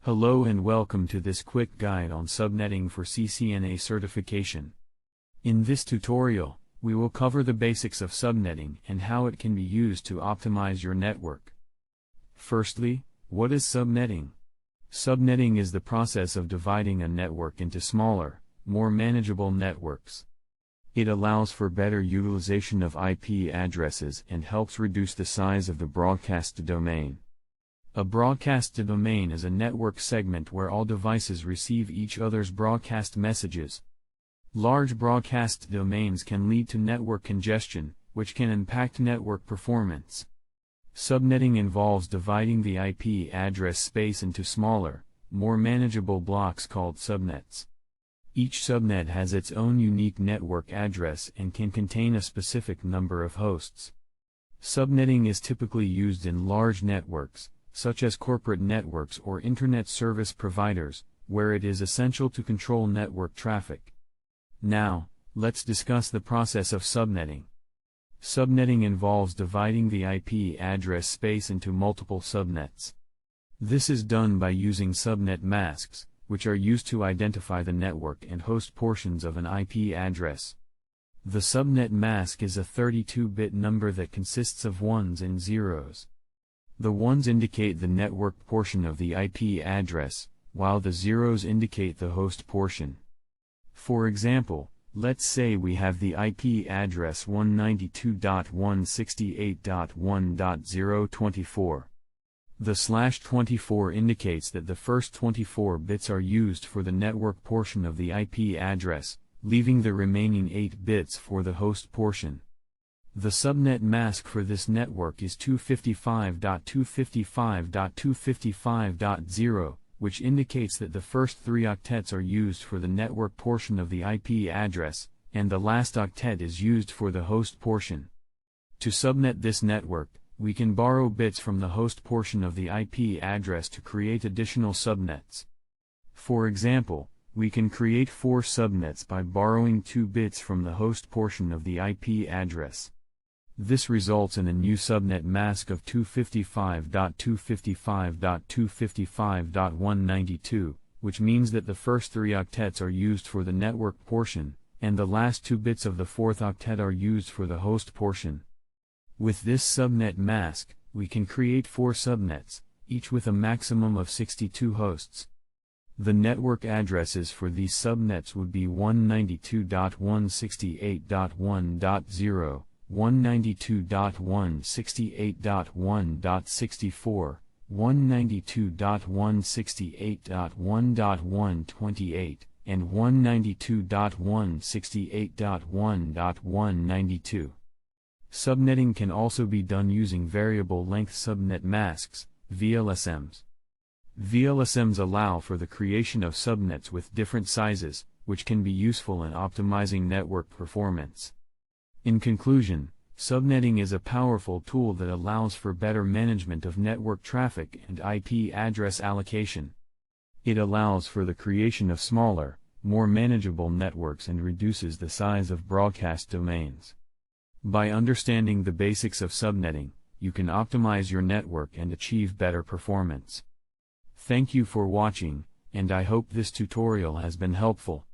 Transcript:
Hello and welcome to this quick guide on subnetting for CCNA certification. In this tutorial, we will cover the basics of subnetting and how it can be used to optimize your network. Firstly, what is subnetting? Subnetting is the process of dividing a network into smaller, more manageable networks. It allows for better utilization of IP addresses and helps reduce the size of the broadcast domain. A broadcast domain is a network segment where all devices receive each other's broadcast messages. Large broadcast domains can lead to network congestion, which can impact network performance. Subnetting involves dividing the IP address space into smaller, more manageable blocks called subnets. Each subnet has its own unique network address and can contain a specific number of hosts. Subnetting is typically used in large networks, such as corporate networks or internet service providers, where it is essential to control network traffic. Now, let's discuss the process of subnetting. Subnetting involves dividing the IP address space into multiple subnets. This is done by using subnet masks, which are used to identify the network and host portions of an IP address. The subnet mask is a 32-bit number that consists of ones and zeros. The ones indicate the network portion of the IP address, while the zeros indicate the host portion. For example, let's say we have the IP address 192.168.1.024. The /24 indicates that the first 24 bits are used for the network portion of the IP address, leaving the remaining 8 bits for the host portion. The subnet mask for this network is 255.255.255.0, which indicates that the first 3 octets are used for the network portion of the IP address, and the last octet is used for the host portion. To subnet this network, we can borrow bits from the host portion of the IP address to create additional subnets. For example, we can create 4 subnets by borrowing 2 bits from the host portion of the IP address. This results in a new subnet mask of 255.255.255.192, which means that the first 3 octets are used for the network portion, and the last 2 bits of the 4th octet are used for the host portion. With this subnet mask, we can create 4 subnets, each with a maximum of 62 hosts. The network addresses for these subnets would be 192.168.1.0, 192.168.1.64, 192.168.1.128, and 192.168.1.192. Subnetting can also be done using variable length subnet masks, VLSMs. VLSMs allow for the creation of subnets with different sizes, which can be useful in optimizing network performance. In conclusion, subnetting is a powerful tool that allows for better management of network traffic and IP address allocation. It allows for the creation of smaller, more manageable networks and reduces the size of broadcast domains. By understanding the basics of subnetting, you can optimize your network and achieve better performance. Thank you for watching, and I hope this tutorial has been helpful.